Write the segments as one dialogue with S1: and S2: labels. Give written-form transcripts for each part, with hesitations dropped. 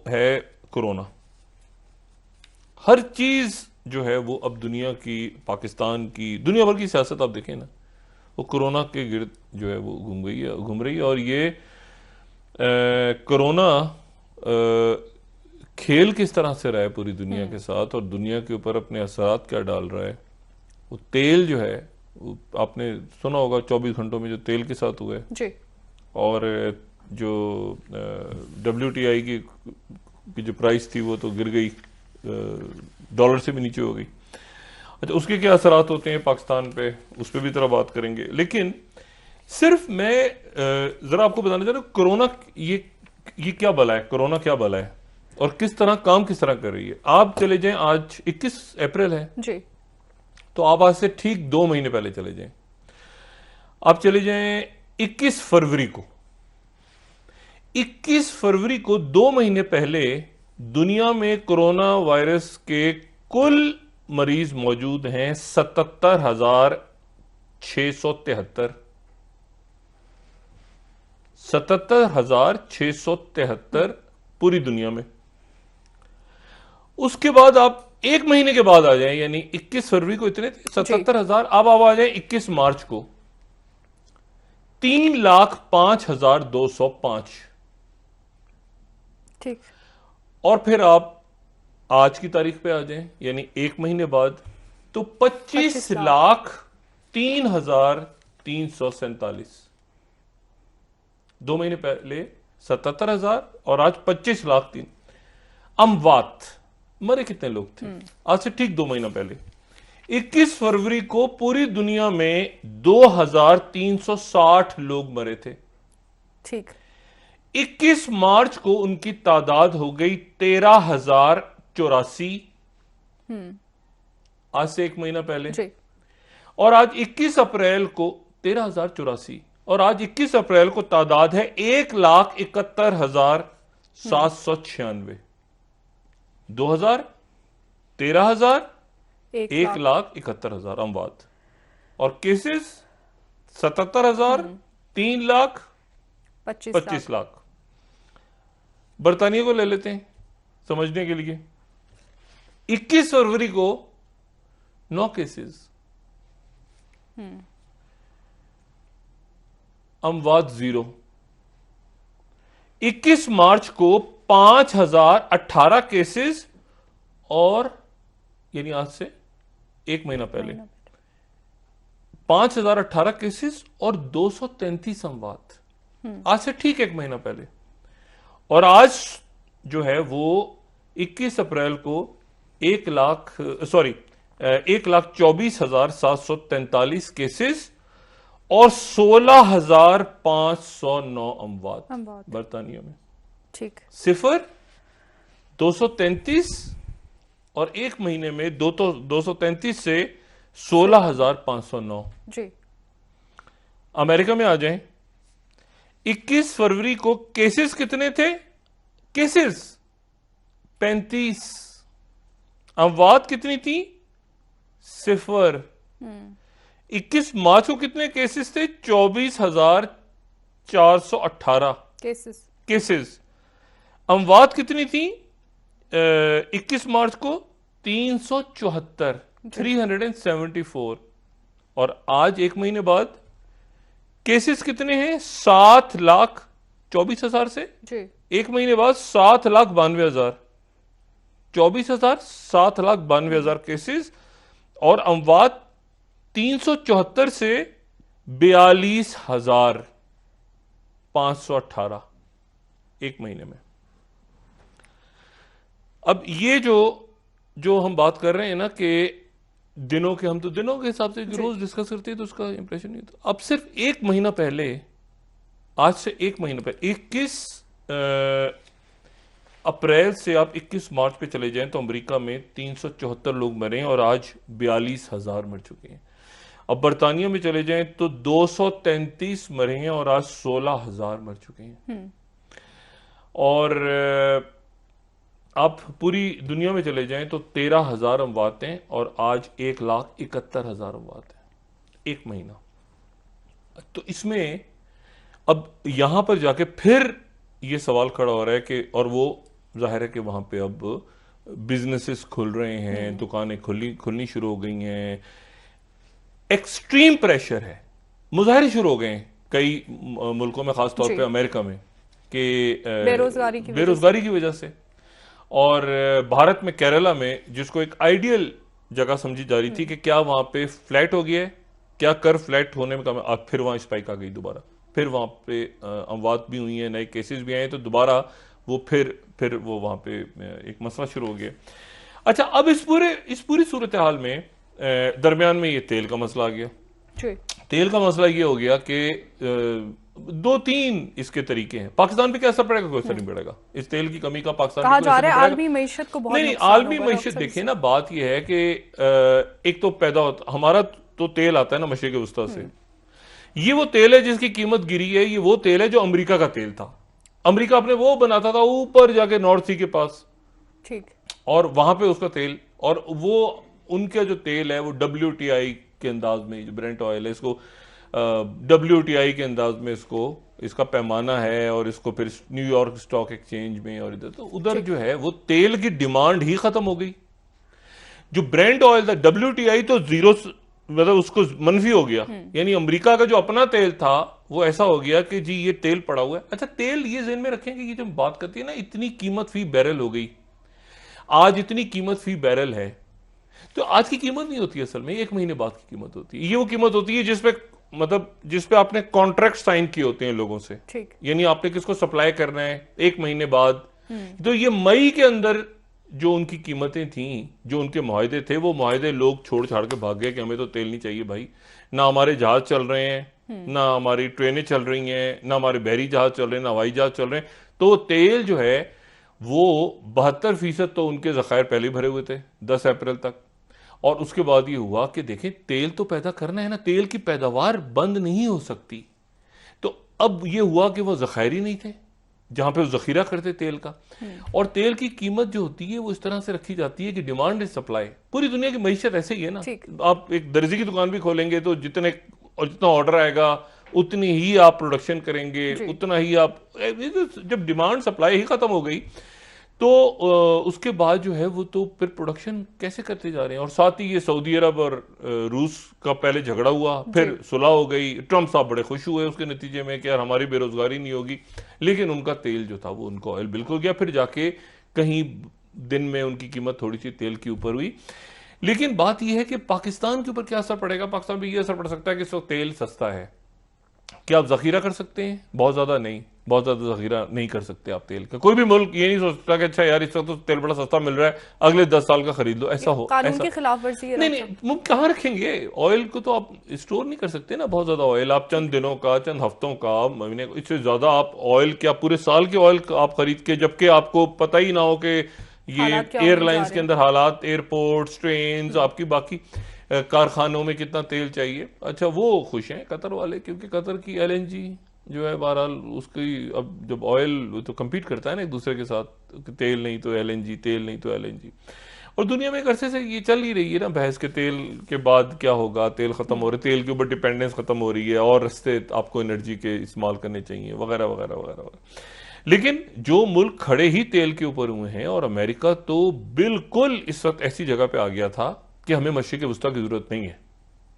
S1: है कोरोना। हर चीज जो है वो अब दुनिया की, पाकिस्तान की, दुनिया भर की सियासत आप देखें ना, वो कोरोना के गिर्द जो है वो घूम रही है। और ये कोरोना खेल किस तरह से रहा है पूरी दुनिया के साथ, और दुनिया के ऊपर अपने असरात क्या डाल रहा है। वो तेल जो है, आपने सुना होगा 24 घंटों में जो तेल के साथ हुआ है
S2: जी।
S1: और जो WTI की जो प्राइस थी वो तो गिर गई, डॉलर से भी नीचे हो गई। अच्छा, उसके क्या असरात होते हैं पाकिस्तान पे, उस पर भी तरह बात करेंगे। लेकिन सिर्फ मैं जरा आपको बताना चाह रहा हूँ कोरोना ये क्या बला है, कोरोना क्या बला है और किस तरह काम किस तरह कर रही है। आप चले जाएं, आज 21 अप्रैल है,
S2: जी।
S1: तो आप आज से ठीक 2 महीने पहले चले जाएं। आप चले जाएं 21 फरवरी को। 21 फरवरी को 2 महीने पहले दुनिया में कोरोना वायरस के कुल मरीज मौजूद हैं 77,673। 77,673 पूरी दुनिया में। उसके बाद आप एक महीने के बाद आ जाएं, यानी 21 फरवरी को इतने थे 77,000। अब आप आ जाएं 21 मार्च को 3,05,205।
S2: ठीक।
S1: और फिर आप आज की तारीख पे आ जाएं, यानी एक महीने बाद, तो 25,03,347। 2 महीने पहले 77,000 और आज 25,03,000। अमवात, मरे कितने लोग थे आज से ठीक 2 महीना पहले? 21 फरवरी को पूरी दुनिया में 2,360 लोग मरे थे।
S2: ठीक।
S1: 21 मार्च को उनकी तादाद हो गई 13,084, आज से एक महीना पहले।
S2: जी।
S1: और आज 21 अप्रैल को 13,084, और आज 21 अप्रैल को तादाद है 1,71,796। 2,000, 13,000, 1,71,000 अमवात, और केसेस 77,000, 3,00,000, 25 लाख। बरतानिया को ले लेते हैं समझने के लिए। 21 फरवरी को 9 केसेस, अमवात 0। 21 मार्च को 5,018 केसेस, और यानी आज से एक महीना पहले 5,018 केसेस और 233 अमवात, आज से ठीक एक महीना पहले। और आज जो है वो 21 अप्रैल को 1,24,743 केसेस और 16,509 अमवात बरतानिया में।
S2: ठीक।
S1: 0, 233 और एक महीने में 233 से 16,509।
S2: जी।
S1: अमेरिका में आ जाएं, 21 फरवरी को केसेस कितने थे? केसेस 35। अमवात कितनी थी? 0। 21 मार्च को कितने केसेस थे? 24,418 केसेस। अमवात कितनी थी 21 मार्च को? 374, 374। और आज एक महीने बाद केसेस कितने हैं? 7,24,000 से
S2: जी।
S1: एक महीने बाद 7,92,000। 24,000, 7,92,000 केसेस, और अमवात 374 से 42,518 एक महीने में। अब ये जो हम बात कर रहे हैं ना कि दिनों के, हम तो दिनों के हिसाब से रोज डिस्कस करते हैं तो उसका इंप्रेशन नहीं होता। अब सिर्फ एक महीना पहले, आज से एक महीना पहले 21 अप्रैल से आप 21 मार्च पे चले जाएं तो अमेरिका में 374 लोग मरे हैं और आज 42,000 मर चुके हैं। अब बरतानिया में चले जाएं तो 233 मरे हैं और आज 16,000 मर चुके हैं। और आप पूरी दुनिया में चले जाएं तो 13,000 अमवात हैं और आज 1,71,000 अमवात हैं एक महीना। तो इसमें अब यहां पर जाके फिर ये सवाल खड़ा हो रहा है कि, और वो जाहिर है कि वहाँ पे अब बिजनेसेस खुल रहे हैं, दुकानें खुलनी शुरू हो गई हैं, एक्सट्रीम प्रेशर है, मुजाहरे शुरू हो गए हैं कई मुल्कों में, खास तौर
S2: जी।
S1: पे अमेरिका में, कि
S2: बेरोजगारी की वजह से।
S1: बेरोजगारी की वजह से। और भारत में केरला में, जिसको एक आइडियल जगह समझी जा रही थी कि क्या वहां पे फ्लैट हो गया है, क्या कर फ्लैट होने में कम है, अब फिर वहां स्पाइक आ गई दोबारा, फिर वहां पे अमवात भी हुई हैं, नए केसेस भी आए हैं, तो दोबारा वो फिर वो वहां पे एक मसला शुरू हो गया। अच्छा, अब इस पूरी सूरत हाल में दरमियान में ये तेल का मसला आ गया।
S2: जी।
S1: तेल का मसला ये हो गया कि दो तीन इसके तरीके हैं। पाकिस्तान पे क्या असर पड़ेगा? कोई असर नहीं पड़ेगा इस तेल की कमी का, पाकिस्तान पे
S2: कहा
S1: कोई
S2: जा
S1: असर
S2: रहा
S1: नहीं
S2: है
S1: पड़ेगा।
S2: आलमी मईशत को बहुत
S1: नहीं,
S2: नुकसान
S1: आलमी
S2: होगा
S1: मईशत
S2: डॉक्टर
S1: देखिए
S2: साहब।
S1: ना, बात यह है कि एक तो पैदा होता, हमारा तो तेल आता है ना मशरिक वस्ता से, ये वो तेल है जिसकी कीमत गिरी है, ये वो तेल है जो अमेरिका का तेल था। अमेरिका अपने वो बनाता था ऊपर जाके नॉर्थ सी के पास,
S2: ठीक।
S1: और वहां पे उसका तेल, और वो उनका जो तेल है वो WTI के अंदाज में, जो ब्रेंट ऑयल है, इसको WTI के अंदाज में इसका पैमाना है, और इसको फिर न्यूयॉर्क स्टॉक एक्सचेंज में और इधर, तो उधर
S2: ठीक।
S1: जो है वो तेल की डिमांड ही खत्म हो गई। जो ब्रेंट ऑयल था, WTI तो जीरो, मतलब उसको मनफी हो गया, यानी अमेरिका का जो अपना तेल था वो ऐसा हो गया कि जी ये तेल पड़ा हुआ है। अच्छा, तेल ये ज़हन में रखें कि ये जो बात करती है ना, इतनी कीमत फी बैरल हो गई, आज इतनी कीमत फी बैरल है, तो आज की कीमत नहीं होती असल में, एक महीने बाद की कीमत होती है। ये वो कीमत होती है जिसपे आपने कॉन्ट्रैक्ट साइन किए होते हैं लोगों से,
S2: ठीक।
S1: यानी आपने किसको सप्लाई करना है एक महीने बाद। तो ये मई के अंदर जो उनकी कीमतें थी, जो उनके मुआहदे थे, वो मुआहदे लोग छोड़ छाड़ के भाग गए कि हमें तो तेल नहीं चाहिए भाई, ना हमारे जहाज चल रहे हैं, ना हमारी ट्रेनें चल रही हैं, ना हमारे बहरी जहाज चल रहे हैं, ना हवाई जहाज चल रहे हैं। तो तेल जो है वो 72% तो उनके जखायर पहले ही भरे हुए थे 10 अप्रैल तक। और उसके बाद ये हुआ कि देखें, तेल तो पैदा करना है ना, तेल की पैदावार बंद नहीं हो सकती। तो अब ये हुआ कि वो जखायर ही नहीं थे जहां पे वो जखीरा करते तेल का। और तेल की कीमत जो होती है वो इस तरह से रखी जाती है कि डिमांड इज सप्लाई। पूरी दुनिया की मईशत ऐसे ही है ना,
S2: ठीक।
S1: आप एक दर्जी की दुकान भी खोलेंगे तो जितना ऑर्डर आएगा उतनी ही आप प्रोडक्शन करेंगे,
S2: जी।
S1: उतना ही आप, जब डिमांड सप्लाई ही खत्म हो गई तो उसके बाद जो है वो तो फिर प्रोडक्शन कैसे करते जा रहे हैं। और साथ ही ये सऊदी अरब और रूस का पहले झगड़ा हुआ, फिर सुलह हो गई, ट्रंप साहब बड़े खुश हुए उसके नतीजे में कि यार हमारी बेरोजगारी नहीं होगी, लेकिन उनका तेल जो था वो, उनका ऑयल बिल्कुल गया। फिर जाके कहीं दिन में उनकी कीमत थोड़ी सी तेल की ऊपर हुई। लेकिन बात यह है कि पाकिस्तान के ऊपर क्या असर पड़ेगा? पाकिस्तान पे यह असर पड़ सकता है कि इस वक्त तेल सस्ता है, क्या आप जखीरा कर सकते हैं? बहुत ज्यादा नहीं, बहुत ज्यादा जखीरा नहीं कर सकते आप तेल का। कोई भी मुल्क ये नहीं सोचता कि अच्छा यार इस वक्त तो तेल बड़ा सस्ता मिल रहा है, अगले 10 साल का खरीद लो, ऐसा हो
S2: कानून
S1: ऐसा
S2: की खिलाफ वर्जी है
S1: नहीं
S2: डॉक्टर
S1: नहीं,
S2: साहब।
S1: वो कहाँ रखेंगे ऑयल को? तो आप स्टोर नहीं कर सकते ना बहुत ज्यादा ऑयल, आप चंद दिनों का, चंद हफ्तों का, महीने का, इससे ज्यादा आप ऑयल क्या पूरे साल के ऑयल आप खरीद के, जबकि आपको पता ही ना हो कि ये
S2: हालात क्या होने जा
S1: एयरलाइंस
S2: रहे
S1: के
S2: हैं।
S1: अंदर हालात, एयरपोर्ट्स, ट्रेन, आपकी बाकी कारखानों में कितना तेल चाहिए। अच्छा, वो खुश हैं कतर वाले, क्योंकि कतर की LNG जो है, बहरहाल उसकी, अब जब ऑयल तो compete करता है ना एक दूसरे के साथ, तेल नहीं तो LNG, तेल नहीं तो LNG। और दुनिया में एक अरसे से ये चल ही रही है ना बहस के तेल के बाद क्या होगा, तेल खत्म हो रहा है, तेल के ऊपर डिपेंडेंस खत्म हो रही है, और रास्ते आपको एनर्जी के इस्तेमाल करने चाहिए, वगैरह वगैरह वगैरह वगैरह। लेकिन जो मुल्क खड़े ही तेल के ऊपर हुए हैं, और अमेरिका तो बिल्कुल इस वक्त ऐसी जगह पे आ गया था कि हमें मशरिक वस्ता की जरूरत नहीं है।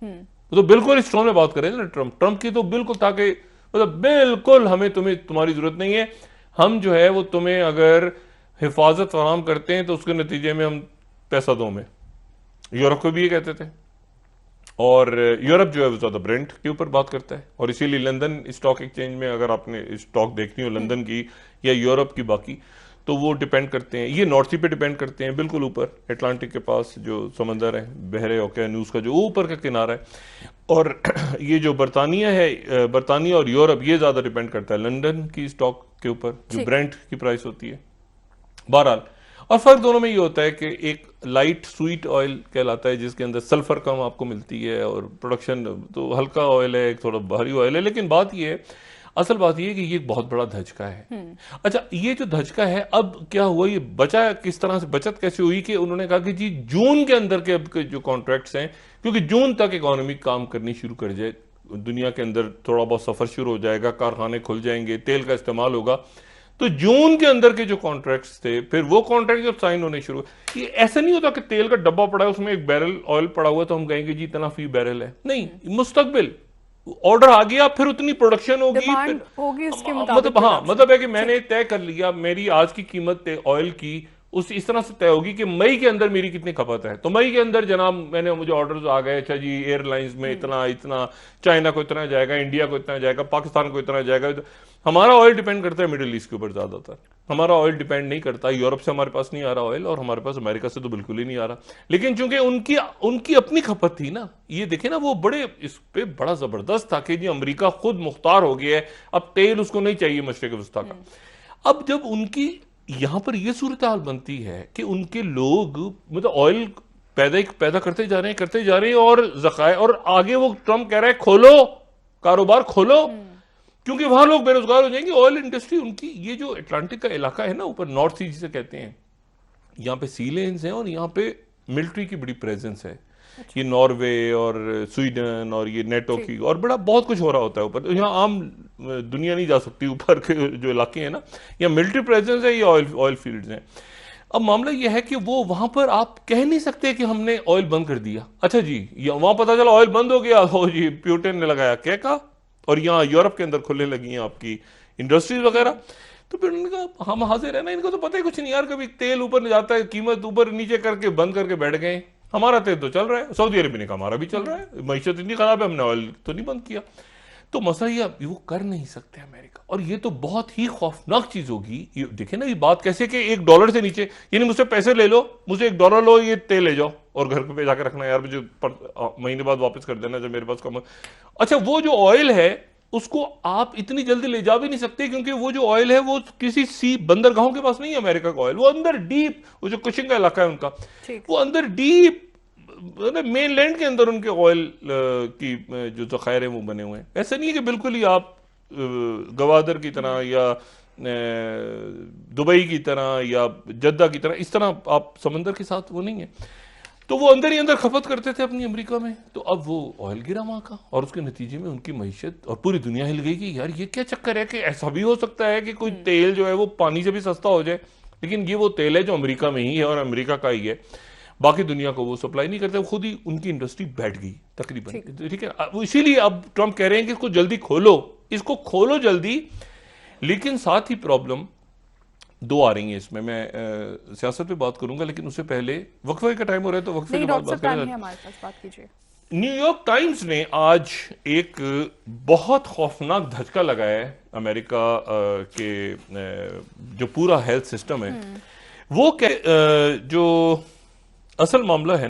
S1: वो तो बिल्कुल इस टोन में बात करें ना, ट्रंप की तो बिल्कुल था कि मतलब बिल्कुल हमें तुम्हारी जरूरत नहीं है, हम जो है वो तुम्हें अगर हिफाजत फराहम करते हैं तो उसके नतीजे में हम पैसा दो हमें। यूरोप को भी ये कहते थे, और यूरोप जो है वो ज्यादा ब्रेंट के ऊपर बात करता है, और इसीलिए लंदन स्टॉक एक्सचेंज में अगर आपने स्टॉक देखनी हो लंदन की या यूरोप की बाकी, तो वो डिपेंड करते हैं, ये नॉर्थ सी पे डिपेंड करते हैं, बिल्कुल ऊपर अटलांटिक के पास जो समंदर है, बहरे ओकेानूस का जो ऊपर का किनारा है। और ये जो बरतानिया है, बरतानिया और यूरोप, ये ज्यादा डिपेंड करता है लंदन की स्टॉक के ऊपर, जो
S2: ठीक।
S1: ब्रेंट की प्राइस होती है। बहरहाल, और फर्क दोनों में ये होता है कि एक लाइट स्वीट ऑयल कहलाता है जिसके अंदर सल्फर कम आपको मिलती है, और प्रोडक्शन तो हल्का ऑयल है, एक थोड़ा भारी ऑयल है। लेकिन बात ये है, असल बात ये है कि ये एक बहुत बड़ा धचका है। अच्छा, ये जो धचका है, अब क्या हुआ, ये बचा किस तरह से, बचत कैसे हुई कि उन्होंने कहा कि जी जून के अंदर के अब के जो कॉन्ट्रैक्ट्स हैं, क्योंकि जून तक इकोनॉमी काम करनी शुरू कर जाए, दुनिया के अंदर थोड़ा बहुत सफर शुरू हो जाएगा, कारखाने खुल जाएंगे, तेल का इस्तेमाल होगा, तो जून के अंदर के जो कॉन्ट्रैक्ट्स थे, फिर वो कॉन्ट्रैक्ट जब साइन होने शुरू, ये ऐसा नहीं होता कि तेल का डब्बा पड़ा है उसमें एक बैरल ऑयल पड़ा हुआ है तो हम कहेंगे जी इतना फी बैरल है, नहीं, मुस्तकबिल ऑर्डर आ गया, फिर उतनी प्रोडक्शन होगी,
S2: डिमांड होगी उसके
S1: मतलब
S2: मुताबिक
S1: हाँ,
S2: production।
S1: मतलब है कि मैंने तय कर लिया मेरी आज की कीमत ऑयल की उस इस तरह से तय होगी कि मई के अंदर मेरी कितनी खपत है, तो मई के अंदर जनाब मुझे ऑर्डर्स आ गए, अच्छा जी एयरलाइंस में इतना इतना, चाइना को इतना जाएगा, इंडिया को इतना जाएगा, पाकिस्तान को इतना जाएगा। हमारा ऑयल डिपेंड करता है मिडिल ईस्ट के ऊपर ज्यादातर, हमारा ऑयल डिपेंड नहीं करता, यूरोप से हमारे पास नहीं आ रहा ऑयल, और हमारे पास अमेरिका से तो बिल्कुल ही नहीं आ रहा, लेकिन चूंकि उनकी उनकी अपनी खपत थी ना, ये देखे ना, वो बड़े इस पे बड़ा जबरदस्त था कि जी अमेरिका खुद मुख्तार हो गया है, अब तेल उसको नहीं चाहिए मशरिक वस्ता का। अब जब उनकी यहां पर यह सूरत हाल बनती है कि उनके लोग मतलब ऑयल पैदा करते जा रहे हैं और जखायर, और आगे वो ट्रम्प कह रहा है खोलो कारोबार खोलो, क्योंकि वहां लोग बेरोजगार हो जाएंगे। ऑयल इंडस्ट्री उनकी, ये जो अटलांटिक का इलाका है ना ऊपर नॉर्थ सी जिसे कहते हैं, यहाँ पे सी लेन्स हैं और यहाँ पे मिलिट्री की बड़ी प्रेजेंस है। ये नॉर्वे और स्वीडन और ये नेटो की, और बड़ा बहुत कुछ हो रहा होता है ऊपर, यहाँ आम दुनिया नहीं जा सकती ऊपर के जो इलाके हैं ना, यहाँ मिलिट्री प्रेजेंस है, ये ऑयल फील्ड्स हैं। अब मामला यह है कि वो वहां पर आप कह नहीं सकते कि हमने ऑयल बंद कर दिया, अच्छा जी वहां पता चला ऑयल बंद हो गया, हो जी प्यूटिन ने लगाया क्या कहा, और यहाँ यूरोप के अंदर खुलने लगी हैं आपकी इंडस्ट्रीज वगैरह। तो फिर उन्होंने कहा हम हाजिर है ना, इनको तो पता ही कुछ नहीं यार, कभी तेल ऊपर जाता है कीमत ऊपर नीचे करके बंद करके बैठ गए, हमारा तेल तो चल रहा है, सऊदी अरब ने कहा हमारा भी चल रहा है, मईशत इतनी खराब है हमने ऑयल तो नहीं बंद किया। तो मसला ये वो कर नहीं सकते अमेरिका, और ये तो बहुत ही खौफनाक चीज होगी। ये देखिए ना ये बात कैसे कि $1 से नीचे, यानी मुझसे पैसे ले लो, मुझे $1 लो, ये तेल ले जाओ और घर पे जाकर रखना यार, मुझे महीने बाद वापस कर देना जब मेरे पास कम। अच्छा वो जो ऑयल है उसको आप इतनी जल्दी ले जा भी नहीं सकते, क्योंकि वो जो ऑयल है वो किसी सी बंदरगाहों के पास नहीं है अमेरिका का ऑयल, वो अंदर डीप, वो जो कुशिंग का इलाका है उनका, वो अंदर डीप मेन लैंड के अंदर उनके ऑयल की जो जखायर है वो बने हुए हैं। ऐसा नहीं है कि बिल्कुल ही आप गवादर की तरह या दुबई की तरह या जद्दा की तरह इस तरह आप समंदर के साथ, वो नहीं है। तो वो अंदर ही अंदर खपत करते थे अपनी अमेरिका में, तो अब वो ऑयल गिरा वहां का, और उसके नतीजे में उनकी मईशत और पूरी दुनिया हिल गई कि यार ये क्या चक्कर है कि ऐसा भी हो सकता है कि कोई तेल जो है वो पानी से भी सस्ता हो जाए, लेकिन ये वो तेल है जो अमेरिका में ही है और अमेरिका का ही है, बाकी दुनिया को वो सप्लाई नहीं करते, खुद ही उनकी इंडस्ट्री बैठ गई तकरीबन, ठीक है। इसीलिए अब ट्रम्प कह रहे हैं कि इसको जल्दी खोलो, इसको खोलो जल्दी, लेकिन साथ ही प्रॉब्लम दो आ रही हैं इसमें। मैं सियासत पे बात करूंगा, लेकिन उससे पहले वक्फे का टाइम हो रहा है, तो वक्फे के बाद बात करें।
S2: हमारे पास बात कीजिए।
S1: न्यूयॉर्क टाइम्स ने आज एक बहुत खौफनाक धचका लगाया है अमेरिका के जो पूरा हेल्थ सिस्टम है वो जो असल मामला है